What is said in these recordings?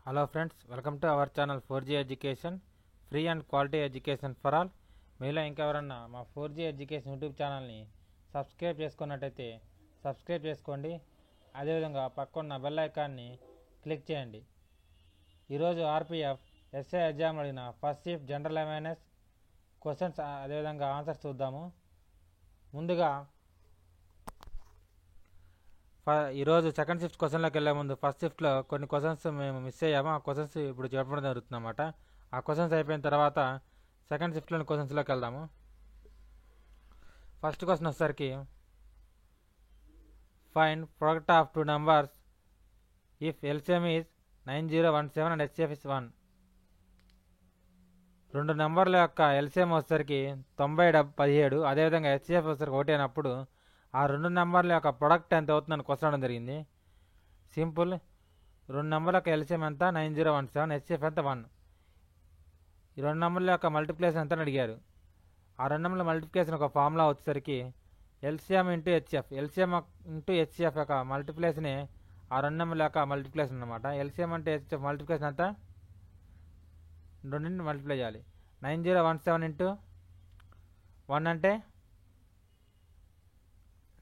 Hello friends, welcome to our channel 4G education, free and quality education for all. మీలో ఇంకెవరన్నా మా 4G education YouTube ఛానల్ని subscribe చేసుకున్నట్టయితే subscribe చేసుకోండి. అదేవిధంగా పక్కన్న బెల్ ఐకాన్ని క్లిక్ చేయండి. ఈరోజు ఆర్పిఎఫ్ ఎస్ఐ ఎగ్జామ్ అడిగిన first shift general awareness questions అదేవిధంగా ఆన్సర్స్ చూద్దాము. ముందుగా ఈరోజు సెకండ్ షిఫ్ట్ క్వశ్చన్లోకి వెళ్ళే ముందు ఫస్ట్ షిఫ్ట్లో కొన్ని క్వశ్చన్స్ మేము మిస్ అయ్యాము. ఆ క్వశ్చన్స్ ఇప్పుడు చెప్పడం జరుగుతుంది అన్నమాట. ఆ క్వశ్చన్స్ అయిపోయిన తర్వాత సెకండ్ షిఫ్ట్లోని క్వశ్చన్స్లోకి వెళ్దాము. ఫస్ట్ క్వశ్చన్ వచ్చేసరికి find product of two numbers if LCM is 9017 and HCF is 1. రెండు నెంబర్ల యొక్క ఎల్సిఎం వచ్చేసరికి 9017, అదేవిధంగా హెచ్సిఎఫ్ వచ్చేసరికి 1 అయినప్పుడు ఆ రెండు నెంబర్ల యొక్క ప్రొడక్ట్ ఎంత అవుతుందని క్వశ్చన్ అడగడం జరిగింది. సింపుల్, రెండు నెంబర్ల యొక్క ఎల్సిఎం ఎంత 9017, హెచ్సిఎఫ్ ఎంత 1. ఈ రెండు నెంబర్ల యొక్క మల్టిప్లికేషన్ ఎంత అని అడిగారు. ఆ రెండు నెంబర్ల మల్టిప్లికేషన్ ఒక ఫార్ములా వచ్చేసరికి LCM into HCF. LCM into HCF యొక్క మల్టిప్లికేషనే ఆ రెండు నెంబర్ల యొక్క మల్టిప్లికేషన్ అనమాట. ఎల్సిఎం అంటే హెచ్సిఎఫ్ మల్టిప్లికేషన్ ఎంత, రెండింటిని మల్టిప్లై చేయాలి. 9017 ఇంటూ 1 అంటే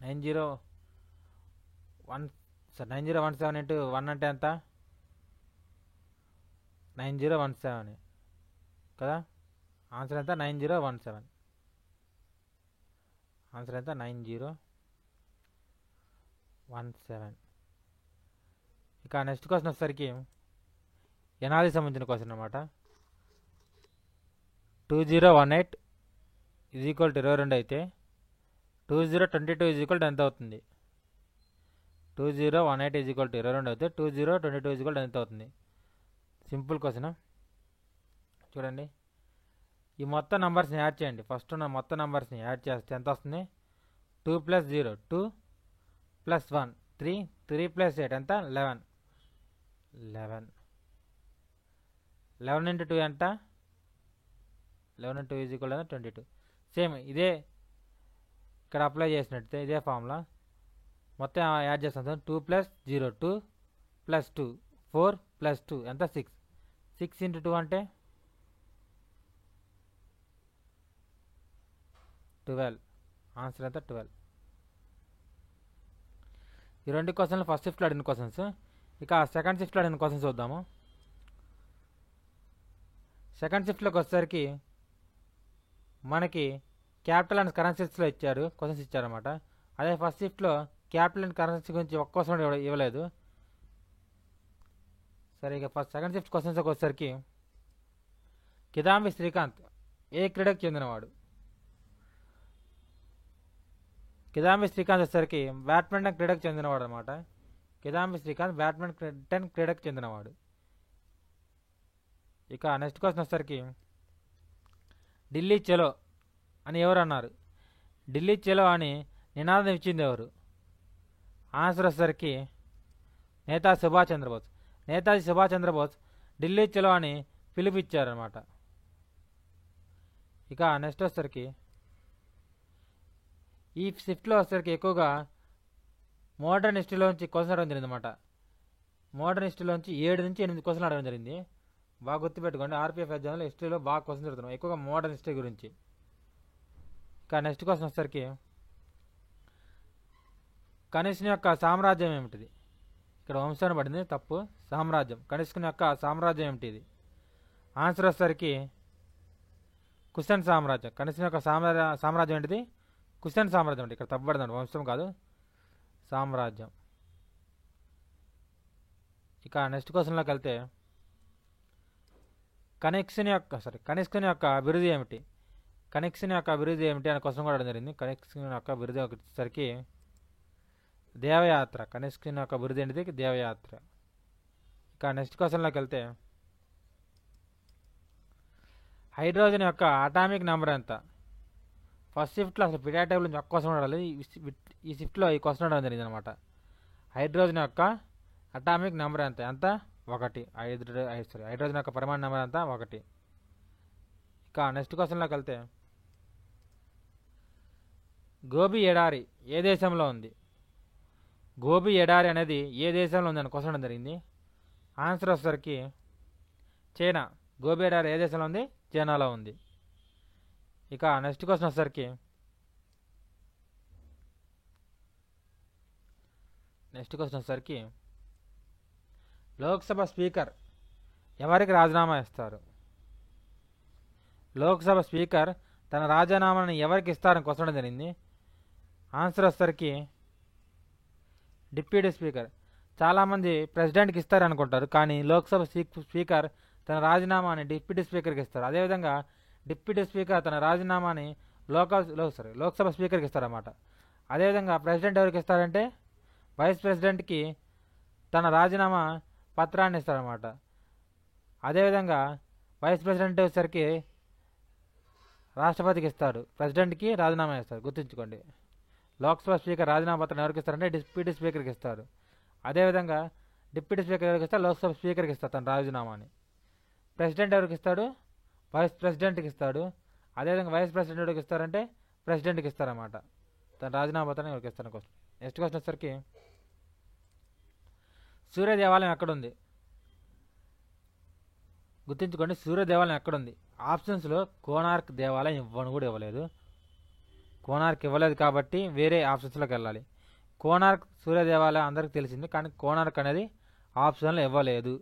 9017 ఇంటూ 1 అంటే ఎంత, 9017 కదా. ఆన్సర్ ఎంత, 9017. ఆన్సర్ ఎంత, 9017. ఇక నెక్స్ట్ క్వశ్చన్ వచ్చేసరికి ఎనాలిసిస్ సంబంధించిన క్వశ్చన్ అనమాట. 2018 ఈజ్ ఈక్వల్ టు 22 అయితే 2022 ఈజ్ ఈక్వల్ టు ఎంత అవుతుంది. 2018 ఈజ్ ఈక్వల్ టు 22 అయితే 2022 ఈజ్ ఈక్వల్ టు ఎంత అవుతుంది. Simple question. చూడండి, ఈ మొత్తం నెంబర్స్ని యాడ్ చేయండి. ఫస్ట్ ఉన్న మొత్తం నెంబర్స్ని యాడ్ చేస్తే ఎంత వస్తుంది. 2 + 0 2 + 1 3 3 + 8 ఎంత 11 11 ఇంటూ 2 ఎంత, 11 into 2 is equal to 22. Same ఇదే ఇక్కడ అప్లై చేసినట్టే ఇదే ఫార్ములా మొత్తం యాడ్ చేస్తాం. 2 + 0 2 + 2 4 + 2 ఎంత 6 6 ఇంటూ 2 అంటే 12. ఆన్సర్ ఎంత 12. ఈ రెండు క్వశ్చన్లు ఫస్ట్ షిఫ్ట్లో అడిగిన క్వశ్చన్స్. ఇక సెకండ్ షిఫ్ట్లో అడిగిన క్వశ్చన్స్ చూద్దాము. సెకండ్ షిఫ్ట్లోకి వచ్చేసరికి మనకి క్యాపిటల్ అండ్ కరెన్సీస్లో ఇచ్చారు, క్వశ్చన్స్ ఇచ్చారన్నమాట. అదే ఫస్ట్ షిఫ్ట్లో క్యాపిటల్ అండ్ కరెన్సీ గురించి ఒక్క క్వశ్చన్ ఇవ్వలేదు. సరే, ఇక ఫస్ట్ సెకండ్ షిఫ్ట్ క్వశ్చన్స్కి వచ్చేసరికి కిదాంబి శ్రీకాంత్ ఏ క్రీడకు చెందినవాడు. కిదాంబి శ్రీకాంత్ వచ్చేసరికి బ్యాడ్మింటన్ క్రీడకు చెందినవాడు అనమాట. కిదాంబి శ్రీకాంత్ బ్యాడ్మింటన్ క్రీడకు చెందినవాడు. ఇక నెక్స్ట్ క్వశ్చన్ వచ్చేసరికి ఢిల్లీ చలో అని ఎవరు అన్నారు. ఢిల్లీ చలో అని నినాదం ఇచ్చింది ఎవరు. ఆన్సర్ వచ్చేసరికి నేతాజీ సుభాష్ చంద్రబోస్. నేతాజీ సుభాష్ చంద్రబోస్ ఢిల్లీ చలో అని పిలుపిచ్చారనమాట. ఇక నెక్స్ట్ వచ్చేసరికి ఈ షిఫ్ట్లో వచ్చేసరికి ఎక్కువగా మోడర్న్ హిస్టరీలోంచి క్వశ్చన్ అడగడం జరిగింది అనమాట. మోడర్న్ హిస్టరీలోంచి 7 నుంచి 8 క్వశ్చన్లు అడగడం జరిగింది. బాగా గుర్తుపెట్టుకోండి, ఆర్పిఎఫ్ ఎగ్జామ్లో హిస్టరీలో బాగా క్వశ్చన్ జరుగుతున్నాం, ఎక్కువగా మోడర్న్ హిస్టరీ గురించి. ఇక నెక్స్ట్ క్వశ్చన్ వచ్చేసరికి కనిష్కుని యొక్క సామ్రాజ్యం ఏమిటిది. ఇక్కడ వంశాన్ని పడింది తప్పు, సామ్రాజ్యం. కనిష్కుని యొక్క సామ్రాజ్యం ఏమిటిది. ఆన్సర్ వచ్చేసరికి కుషన్ సామ్రాజ్యం. కనిష్కుని యొక్క సామ్రాజ్యం ఏంటిది, కుషన్ సామ్రాజ్యం అంటే ఇక్కడ తప్పబడిందండి, వంశం కాదు, సామ్రాజ్యం. ఇక నెక్స్ట్ క్వశ్చన్లోకి వెళ్తే కనిష్కుని యొక్క బిరుదు ఏమిటి. కనిష్కుని యొక్క బిరుదు ఏమిటి అనే క్వశ్చన్ కూడా జరిగింది. కనిష్కుని యొక్క బిరుదు వచ్చేసరికి దేవయాత్ర. కనిష్కుని యొక్క బిరుదు ఏంటిది, దేవయాత్ర. ఇక నెక్స్ట్ క్వశ్చన్లోకి వెళ్తే హైడ్రోజన్ యొక్క అటామిక్ నెంబర్ ఎంత. ఫస్ట్ షిఫ్ట్లో అసలు పీరియడ్ టేబుల్ నుంచి ఒక్క క్వశ్చన్ అడగాలి, ఈ షిఫ్ట్లో ఈ క్వశ్చన్ అడగడం జరిగింది అనమాట. హైడ్రోజన్ యొక్క అటామిక్ నెంబర్ ఎంత, 1. హైడ్రోజన్ యొక్క పరిమాణ నెంబర్ ఎంత, 1. ఇక నెక్స్ట్ క్వశ్చన్లోకి వెళ్తే గోబీ ఎడారి ఏ దేశంలో ఉంది. గోబీ ఎడారి అనేది ఏ దేశంలో ఉందని క్వశ్చన్ జరిగింది. ఆన్సర్ వచ్చేసరికి చైనా. గోబీ రివర్ ఏ దేశంలో ఉంది? చైనాలో ఉంది. ఇక నెక్స్ట్ క్వశ్చన్ వచ్చేసరికి లోక్సభ స్పీకర్ ఎవరికి రాజీనామా ఇస్తారు? లోక్సభ స్పీకర్ తన రాజీనామాను ఎవరికి ఇస్తారని క్వశ్చన్ జరిగింది. ఆన్సర్ వచ్చేసరికి డిప్యూటీ స్పీకర్. చాలామంది ప్రెసిడెంట్కి ఇస్తారనుకుంటారు, కానీ లోక్సభ స్పీకర్ తన రాజీనామాని డిప్యూటీ స్పీకర్కి ఇస్తారు. అదేవిధంగా డిప్యూటీ స్పీకర్ తన రాజీనామాని లోక్సభ స్పీకర్కి ఇస్తారన్నమాట. అదేవిధంగా ప్రెసిడెంట్ ఎవరికి ఇస్తారంటే వైస్ ప్రెసిడెంట్కి తన రాజీనామా పత్రాన్ని ఇస్తారన్నమాట. అదేవిధంగా వైస్ ప్రెసిడెంట్ వచ్చేసరికి రాష్ట్రపతికి ఇస్తాడు, ప్రెసిడెంట్కి రాజీనామా ఇస్తారు. గుర్తుంచుకోండి, లోక్సభ స్పీకర్ రాజీనామా పత్రం ఎవరికి ఇస్తారంటే డిప్యూటీ స్పీకర్కి ఇస్తారు. అదేవిధంగా డిప్యూటీ స్పీకర్ ఎవరికి ఇస్తారు? లోక్సభ స్పీకర్కి ఇస్తారు తన రాజీనామాని. ప్రెసిడెంట్ ఎవరికి ఇస్తాడు? వైస్ ప్రెసిడెంట్కి ఇస్తాడు. అదేవిధంగా వైస్ ప్రెసిడెంట్ ఎవరికి ఇస్తారంటే ప్రెసిడెంట్కి ఇస్తారన్నమాట. తన రాజీనామా పత్రాన్ని ఎవరికి ఇస్తారు? క్వశ్చన్. నెక్స్ట్ క్వశ్చన్ వచ్చేసరికి సూర్య దేవాలయం ఎక్కడుంది? గుర్తుంచుకోండి, సూర్య దేవాలయం ఎక్కడుంది? ఆప్షన్స్లో కోనార్క్ దేవాలయం ఇవ్వను కూడా ఇవ్వలేదు. కోనార్క్ ఇవ్వలేదు కాబట్టి వేరే ఆప్షన్స్లోకి వెళ్ళాలి. కోనార్క్ సూర్య దేవాలయం అందరికీ తెలిసింది, కానీ కోనార్క్ అనేది ఆప్షన్లో ఇవ్వలేదు.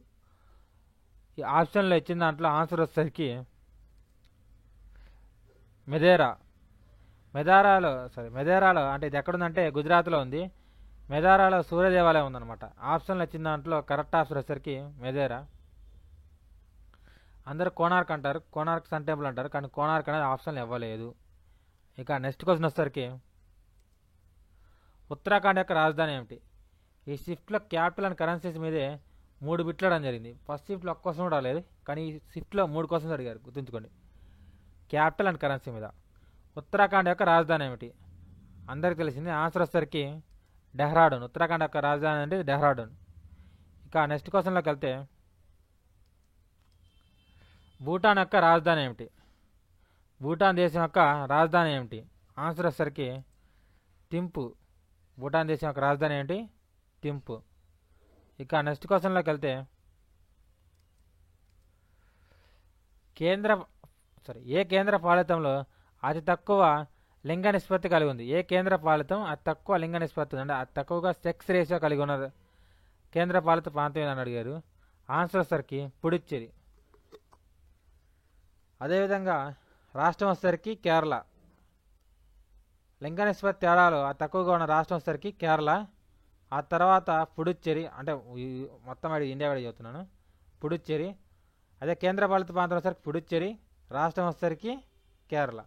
ఈ ఆప్షన్లో ఇచ్చిన దాంట్లో ఆన్సర్ వచ్చేసరికి మెదేరాలో అంటే ఇది ఎక్కడుందంటే గుజరాత్లో ఉంది. మెదారాలో సూర్య దేవాలయం ఉందన్నమాట. ఆప్షన్లు ఇచ్చిన దాంట్లో కరెక్ట్ ఆన్సర్ వచ్చేసరికి మెదేరా. అందరూ కోనార్క్ అంటారు, కోనార్క్ సన్ టెంపుల్ అంటారు, కానీ కోనార్క్ అనేది ఆప్షన్లు ఇవ్వలేదు. ఇక నెక్స్ట్ క్వశ్చన్ వచ్చేసరికి ఉత్తరాఖండ్ యొక్క రాజధాని ఏమిటి? ఈ షిఫ్ట్లో క్యాపిటల్ అండ్ కరెన్సీస్ మీదే 3 బిట్లు అడగడం జరిగింది. ఫస్ట్ షిఫ్ట్లో ఒక్క క్వశ్చన్ కూడా రాలేదు, కానీ ఈ షిఫ్ట్లో 3 క్వశ్చన్స్ అడిగారు. గుర్తుంచుకోండి, క్యాపిటల్ అండ్ కరెన్సీ మీద. ఉత్తరాఖండ్ యొక్క రాజధాని ఏమిటి? అందరికి తెలిసింది. ఆన్సర్ వచ్చేసరికి డెహ్రాడూన్. ఉత్తరాఖండ్ యొక్క రాజధాని అంటే డెహ్రాడూన్. ఇక నెక్స్ట్ క్వశ్చన్లోకి వెళ్తే భూటాన్ యొక్క రాజధాని ఏమిటి? భూటాన్ దేశం యొక్క రాజధాని ఏమిటి? ఆన్సర్ వచ్చేసరికి థింపు. భూటాన్ దేశం యొక్క రాజధాని ఏంటి? థింపు. ఇక నెక్స్ట్ క్వశ్చన్లోకి వెళ్తే ఏ కేంద్ర పాలితంలో అతి తక్కువ లింగ నిష్పత్తి కలిగి ఉంది? ఏ కేంద్ర పాలితం అతి తక్కువ లింగ నిష్పత్తి అంటే అతి తక్కువగా సెక్స్ రేషియో కలిగి ఉన్న కేంద్ర పాలిత ప్రాంతం ఏదని అడిగారు. ఆన్సర్ వచ్చేసరికి పుడుచ్చేరి. అదేవిధంగా రాష్ట్రం వచ్చేసరికి కేరళ. లింగ నిష్పత్తి తేడాలో అతి తక్కువగా ఉన్న రాష్ట్రం వచ్చేసరికి కేరళ. ఆ తర్వాత పుడుచ్చేరి, అంటే మొత్తం ఇండియా వాడి చెబుతున్నాను, పుడుచ్చేరి. అదే కేంద్ర పాలిత ప్రాంతం వచ్చేసరికి పుడుచ్చేరి, రాష్ట్రం వచ్చేసరికి కేరళ.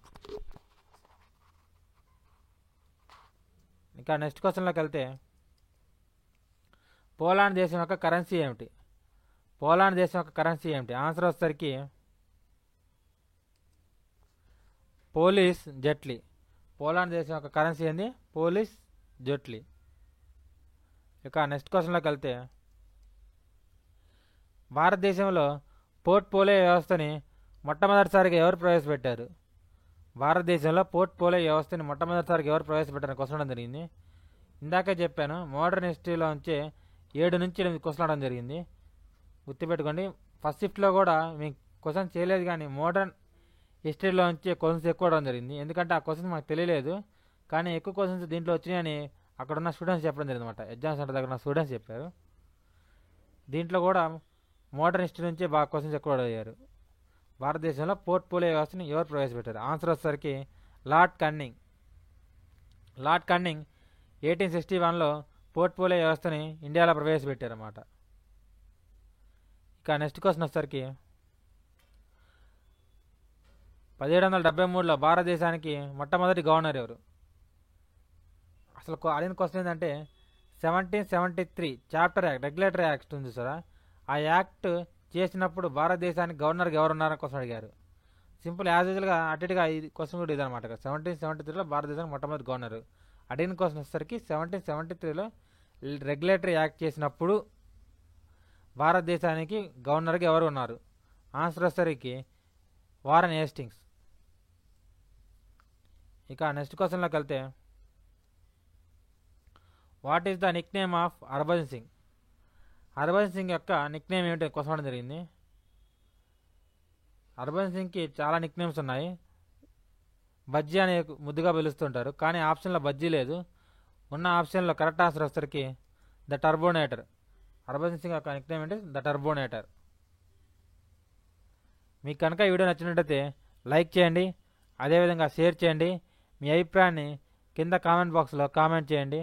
ఇంకా నెక్స్ట్ క్వశ్చన్లోకి వెళ్తే పోలాండ్ దేశం యొక్క కరెన్సీ ఏమిటి? పోలాండ్ దేశం యొక్క కరెన్సీ ఏమిటి? ఆన్సర్ వచ్చేసరికి పోలిష్ జెట్లీ. పోలాండ్ దేశం యొక్క కరెన్సీ ఏంది? పోలిష్ జెట్లీ. ఇక నెక్స్ట్ క్వశ్చన్లోకి వెళ్తే భారతదేశంలో పోర్ట్ఫోలియో వ్యవస్థని మొట్టమొదటిసారిగా ఎవరు ప్రవేశపెట్టారు? భారతదేశంలో పోర్ట్ఫోలియో వ్యవస్థని మొట్టమొదటిసారిగా ఎవరు ప్రవేశపెట్టారని క్వశ్చన్ జరిగింది. ఇందాకే చెప్పాను, మోడర్న్ హిస్టరీలో ఉంచే 7 నుంచి 8 క్వశ్చన్ అడగడం జరిగింది. గుర్తుపెట్టుకోండి, ఫస్ట్ షిఫ్ట్లో కూడా మీకు క్వశ్చన్ చేయలేదు, కానీ మోడర్న్ హిస్టరీలో ఉంచే క్వశ్చన్స్ ఎక్కువ అడగడం జరిగింది. ఎందుకంటే ఆ క్వశ్చన్స్ మాకు తెలియలేదు, కానీ ఎక్కువ క్వశ్చన్స్ దీంట్లో వచ్చినాయని అక్కడ ఉన్న స్టూడెంట్స్ చెప్పడం జరిగింది అనమాట. ఎగ్జామ్ సెంటర్ దగ్గర ఉన్న స్టూడెంట్స్ చెప్పారు. దీంట్లో కూడా మోడర్న్ హిస్టరీ నుంచే బాగా క్వశ్చన్స్ ఎక్కువ అడిగారు. భారతదేశంలో పోర్ట్ఫోలియో వ్యవస్థని ఎవరు ప్రవేశపెట్టారు? ఆన్సర్ వచ్చేసరికి లార్డ్ కన్నింగ్. లార్డ్ కన్నింగ్ 1861లో పోర్ట్ఫోలియో వ్యవస్థని ఇండియాలో ప్రవేశపెట్టారన్నమాట. ఇక నెక్స్ట్ క్వశ్చన్ వచ్చేసరికి 1773లో భారతదేశానికి మొట్టమొదటి గవర్నర్ ఎవరు? అసలు అడిగిన క్వశ్చన్ ఏంటంటే 1773 చాప్టర్ యాక్ట్, రెగ్యులేటరీ యాక్ట్ ఉంది సార్. ఆ యాక్ట్ చేసినప్పుడు భారతదేశానికి గవర్నర్గా ఎవరు ఉన్నారని క్వశ్చన్ అడిగారు. సింపుల్ యాజ్ యూజువల్గా అటుగా ఈ క్వశ్చన్ కూడా ఇదనమాట. 1773లో భారతదేశానికి మొట్టమొదటి గవర్నర్. అడిగిన క్వశ్చన్ వచ్చేసరికి 1773లో రెగ్యులేటరీ యాక్ట్ చేసినప్పుడు భారతదేశానికి గవర్నర్గా ఎవరు ఉన్నారు? ఆన్సర్ వచ్చేసరికి వారన్ హేస్టింగ్స్. ఇక నెక్స్ట్ క్వశ్చన్లోకి వెళ్తే what is the Nick name of Harbhajan Singh? Harbhajan Singh యొక్క నిక్ నేమ్ ఏమిటో కొసవడం జరిగింది. హర్భజన్ సింగ్కి చాలా నిక్ నేమ్స్ ఉన్నాయి. బజ్జీ అనే ముద్దుగా పిలుస్తుంటారు, కానీ ఆప్షన్లో బజ్జీ లేదు. ఉన్న ఆప్షన్లో కరెక్ట్ ఆన్సర్ వచ్చేసరికి ద టర్బోనేటర్. హర్భజన్ సింగ్ యొక్క నిక్ నేమ్ ఏంటి? The Turbanator. మీకు కనుక ఈ వీడియో నచ్చినట్టయితే లైక్ చేయండి, అదేవిధంగా షేర్ చేయండి. మీ అభిప్రాయాన్ని కింద కామెంట్ బాక్స్లో కామెంట్ చేయండి.